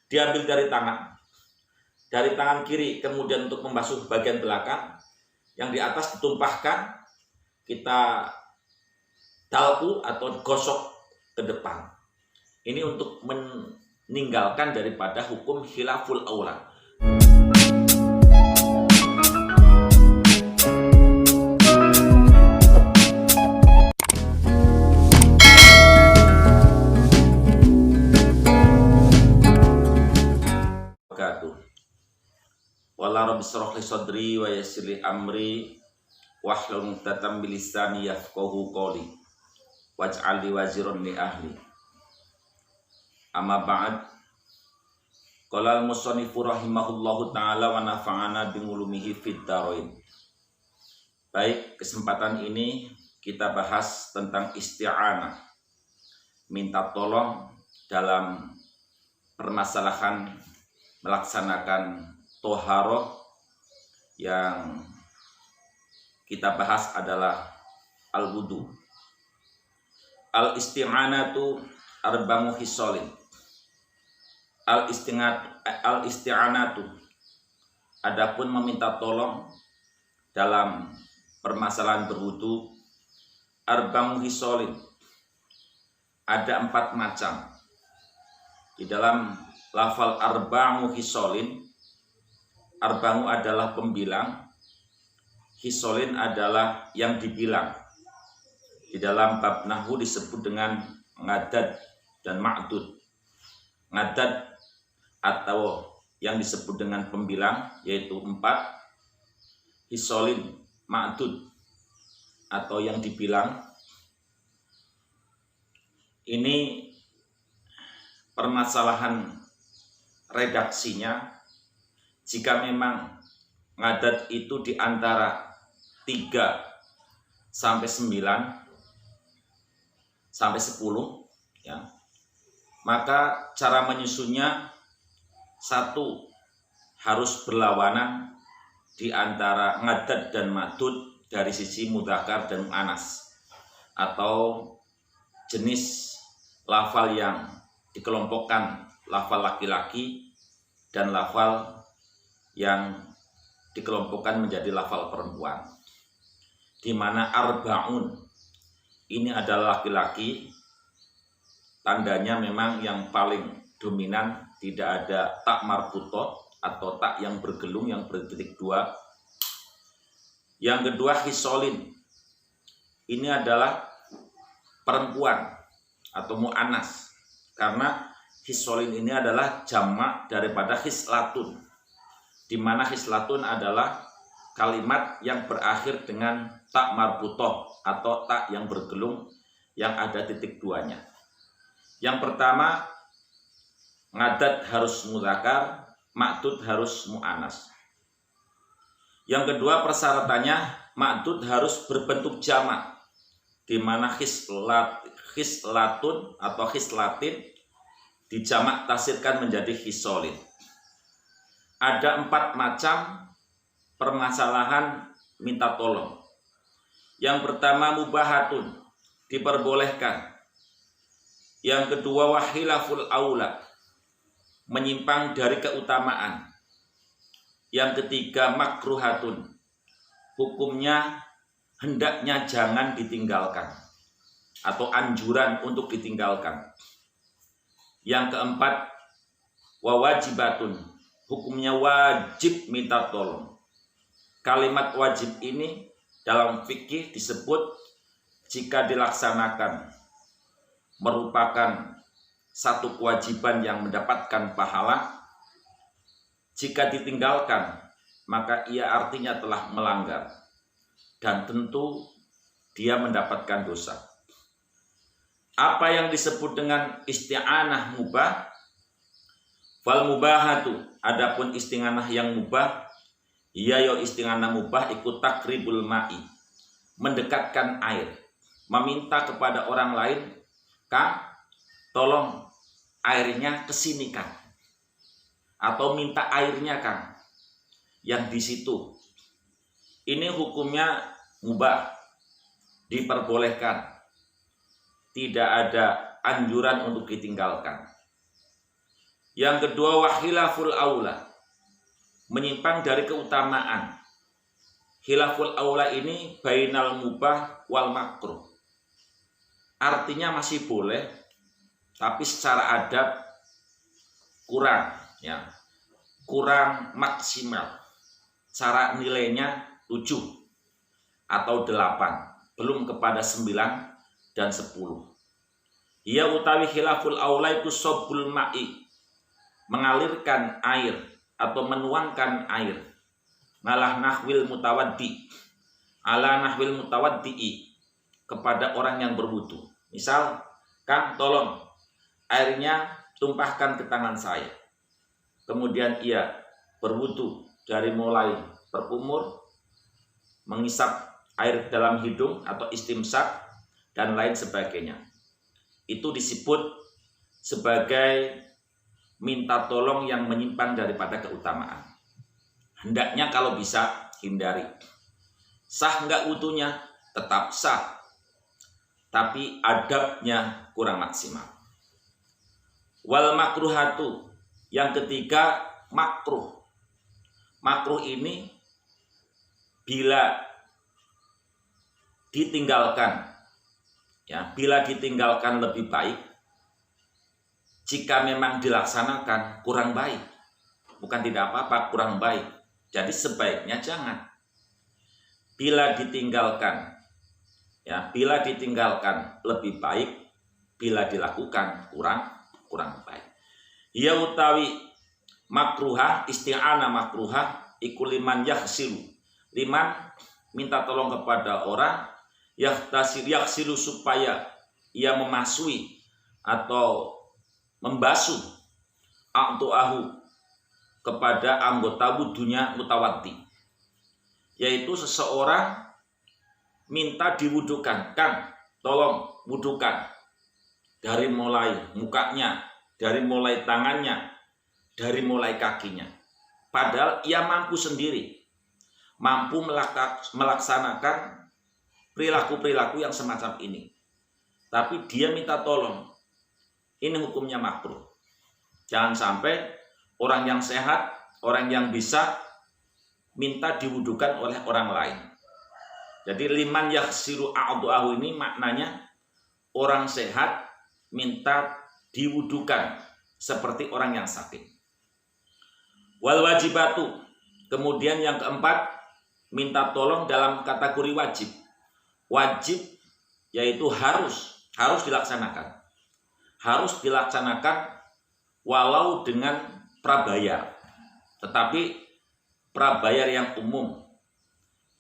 diambil dari tangan kiri, kemudian untuk membasuh bagian belakang, yang di atas ditumpahkan, kita dalku atau gosok ke depan. Ini untuk meninggalkan daripada hukum khilaful aula. Wala rabbi shrah li sadri wa yassir li amri wahlul 'uqdatam min lisani yafqahu qawli waj'al li waziran li ahli. Amma ba'd. Qala al-musannifu rahimahullahu ta'ala wa nafa'ana bi ulumihi fid dharain. Baik, kesempatan ini kita bahas tentang isti'anah, minta tolong dalam permasalahan melaksanakan toharoh. Yang kita bahas adalah al-wudu. Al-isti'anatu arba'u hisolin. Al-isti'anatu, adapun meminta tolong dalam permasalahan berwudu, arba'u hisolin, ada 4 macam. Di dalam lafal arba'u hisolin, arba'u adalah pembilang, hisolin adalah yang dibilang. Di dalam bab nahwu disebut dengan ngadad dan ma'dud. Ngadad atau yang disebut dengan pembilang yaitu 4, hisolin ma'dud atau yang dibilang. Ini permasalahan redaksinya. Jika memang ngadad itu di antara 3 sampai 9 sampai 10 ya, maka cara menyusunnya 1 harus berlawanan di antara ngadad dan madud dari sisi mudzakkar dan muannas, atau jenis lafal yang dikelompokkan lafal laki-laki dan lafal yang dikelompokkan menjadi lafal perempuan, di mana arba'un ini adalah laki-laki. Tandanya memang yang paling dominan tidak ada tak marbutoh atau tak yang bergelung yang bertitik 2. Yang kedua hisolin, ini adalah perempuan atau mu'annas, karena hisolin ini adalah jamak daripada hislatun, di mana hislatun adalah kalimat yang berakhir dengan tak marbutoh atau tak yang bergelung yang ada titik 2-nya. Yang pertama, ngadad harus mudzakkar, ma'dud harus mu'annas. Yang kedua, persyaratannya ma'dud harus berbentuk jamak, di mana hislatun atau hislatin dijamak tasirkan menjadi hisolin. Ada 4 macam permasalahan minta tolong. Yang pertama mubahatun, diperbolehkan. Yang kedua wahilaful aula, menyimpang dari keutamaan. Yang ketiga makruhatun, hukumnya hendaknya jangan ditinggalkan atau anjuran untuk ditinggalkan. Yang keempat wawajibatun, hukumnya wajib minta tolong. Kalimat wajib ini dalam fikih disebut jika dilaksanakan merupakan satu kewajiban yang mendapatkan pahala. Jika ditinggalkan, maka ia artinya telah melanggar dan tentu dia mendapatkan dosa. Apa yang disebut dengan isti'anah mubah? Fal mubahatu, adapun isti'anah yang mubah, iya yo isti'anah mubah ikut takribul ma'i, mendekatkan air, meminta kepada orang lain, Kang, tolong airnya kesini Kang, atau minta airnya Kang, yang di situ. Ini hukumnya mubah, diperbolehkan, tidak ada anjuran untuk ditinggalkan. Yang kedua, wa khilaful aula, menyimpang dari keutamaan. Khilaful aula ini bainal mubah wal makruh. Artinya masih boleh, tapi secara adab kurang, ya, kurang maksimal. Cara nilainya 7 atau 8, belum kepada 9 dan 10. Ia utawi khilaful aula itu sobul ma'i, mengalirkan air atau menuangkan air, ngalah nahwil mutawaddi, ala nahwil mutawaddi'i, kepada orang yang berwudu. Misal, Kang, tolong airnya tumpahkan ke tangan saya. Kemudian ia berwudu dari mulai berkumur, mengisap air dalam hidung atau istimsak dan lain sebagainya. Itu disebut sebagai minta tolong yang menyimpang daripada keutamaan. Hendaknya kalau bisa hindari. Sah enggak wudunya? Tetap sah, tapi adabnya kurang maksimal. Wal makruhatu, yang ketiga makruh. Makruh ini bila ditinggalkan, ya, bila ditinggalkan lebih baik. Jika memang dilaksanakan kurang baik, bukan tidak apa-apa, kurang baik. Jadi sebaiknya jangan. Bila ditinggalkan, ya, bila ditinggalkan lebih baik, bila dilakukan kurang baik. Ya utawi makruhah, isti'anah makruhah iku liman yaghsilu, liman minta tolong kepada orang yaghsilu supaya ia memasui atau membasuh a'tu'ahu kepada anggota wudunya mutawaddi, yaitu seseorang minta diwudukan, Kang, tolong wudukan, dari mulai mukanya, dari mulai tangannya, dari mulai kakinya. Padahal ia mampu sendiri, mampu melaksanakan perilaku-perilaku yang semacam ini. Tapi dia minta tolong. Ini hukumnya makruh. Jangan sampai orang yang sehat, orang yang bisa minta diwudukan oleh orang lain. Jadi liman yaghsilu a'du'ahu ini maknanya orang sehat minta diwudukan seperti orang yang sakit. Wal wajibatu, kemudian yang keempat, minta tolong dalam kategori wajib. Wajib yaitu harus dilaksanakan. Harus dilaksanakan walau dengan prabayar. Tetapi prabayar yang umum,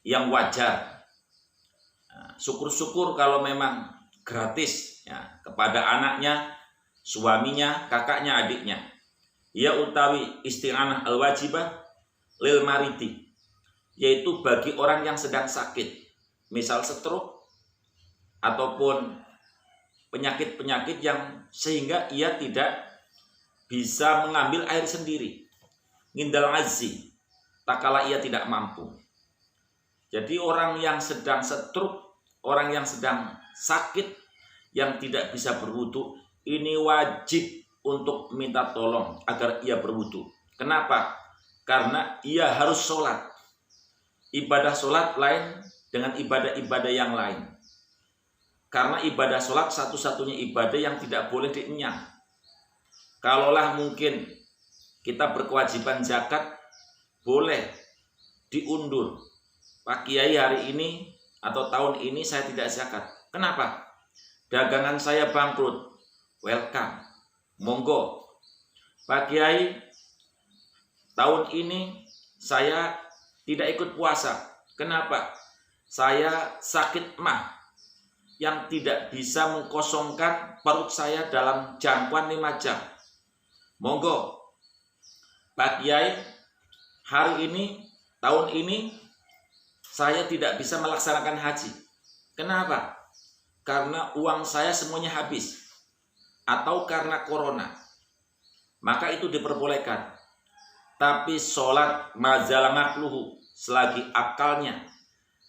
yang wajar. Syukur-syukur kalau memang gratis, ya, kepada anaknya, suaminya, kakaknya, adiknya. Ya utawi isti'anah al-wajibah lil maridi, yaitu bagi orang yang sedang sakit, misal stroke ataupun penyakit-penyakit yang sehingga ia tidak bisa mengambil air sendiri, ngindal azzi, tak kala ia tidak mampu. Jadi orang yang sedang stroke, orang yang sedang sakit, yang tidak bisa berwudu, ini wajib untuk minta tolong agar ia berwudu. Kenapa? Karena ia harus sholat. Ibadah sholat lain dengan ibadah-ibadah yang lain. Karena ibadah sholat satu-satunya ibadah yang tidak boleh dienyang. Kalaulah mungkin kita berkewajiban zakat, boleh diundur. Pak Kiai, hari ini atau tahun ini saya tidak zakat. Kenapa? Dagangan saya bangkrut. Welcome, monggo. Pak Kiai, tahun ini saya tidak ikut puasa. Kenapa? Saya sakit mah yang tidak bisa mengkosongkan perut saya dalam jangkauan 5 jam. Monggo. Pak Kiai, hari ini, tahun ini saya tidak bisa melaksanakan haji. Kenapa? Karena uang saya semuanya habis. Atau karena corona. Maka itu diperbolehkan. Tapi sholat mazal makluhu, selagi akalnya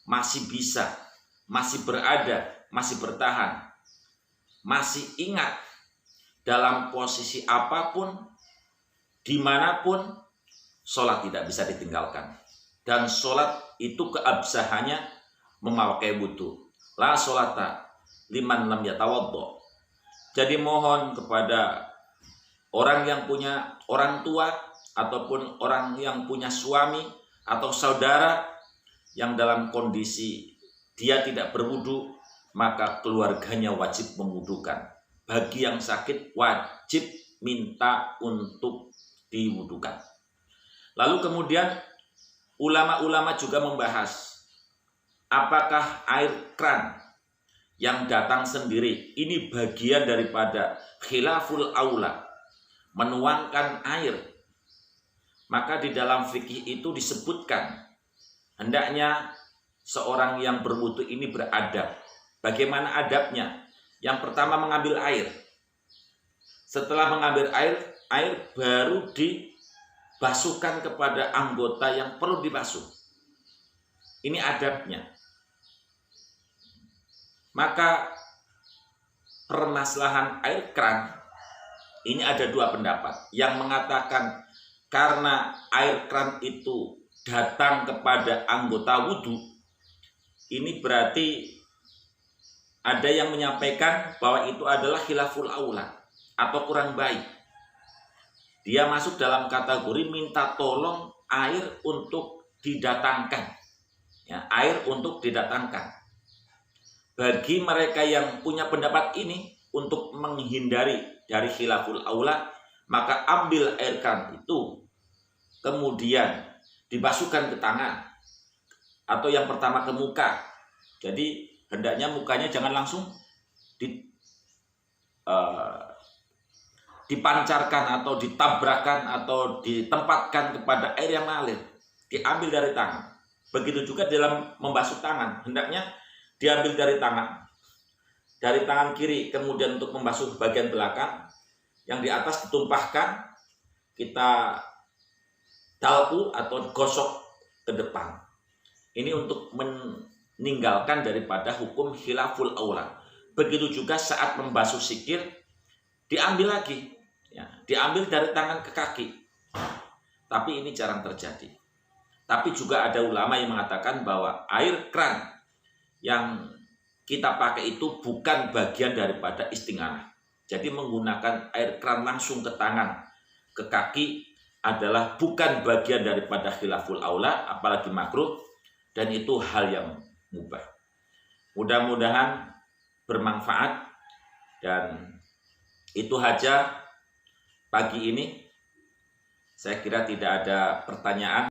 masih bisa, masih berada, masih bertahan, masih ingat dalam posisi apapun, dimanapun sholat tidak bisa ditinggalkan. Dan sholat itu keabsahannya memakai wudu. La sholata liman lam yatawaddo. Jadi mohon kepada orang yang punya orang tua ataupun orang yang punya suami atau saudara yang dalam kondisi dia tidak berwudu, maka keluarganya wajib memwudukan. Bagi yang sakit wajib minta untuk diwudukan. Lalu kemudian ulama-ulama juga membahas apakah air kran yang datang sendiri ini bagian daripada khilaful aula, menuangkan air. Maka di dalam fikih itu disebutkan hendaknya seorang yang berwudu ini beradab. Bagaimana adabnya? Yang pertama mengambil air. Setelah mengambil air baru dibasuhkan kepada anggota yang perlu dibasuh. Ini adabnya. Maka permasalahan air kran ini ada dua pendapat. Yang mengatakan karena air kran itu datang kepada anggota wudhu, ini berarti ada yang menyampaikan bahwa itu adalah khilaful aula atau kurang baik. Dia masuk dalam kategori minta tolong air untuk didatangkan. Ya, air untuk didatangkan. Bagi mereka yang punya pendapat ini, untuk menghindari dari khilaful aula, maka ambil air kran itu, kemudian dibasuhkan ke tangan, atau yang pertama ke muka. Jadi hendaknya mukanya jangan langsung dipancarkan atau ditabrakkan atau ditempatkan kepada air yang mengalir. Diambil dari tangan. Begitu juga dalam membasuh tangan, hendaknya diambil dari tangan kiri, kemudian untuk membasuh bagian belakang, yang di atas ditumpahkan, kita dalpu atau gosok ke depan. Ini untuk meninggalkan daripada hukum khilaful aula. Begitu juga saat membasuh sikir, diambil lagi, ya, diambil dari tangan ke kaki. Tapi ini jarang terjadi. Tapi juga ada ulama yang mengatakan bahwa air kran yang kita pakai itu bukan bagian daripada istighanah. Jadi menggunakan air kran langsung ke tangan, ke kaki adalah bukan bagian daripada khilaful aula, apalagi makruh, dan itu hal yang mubah. Mudah-mudahan bermanfaat, dan itu saja pagi ini. Saya kira tidak ada pertanyaan.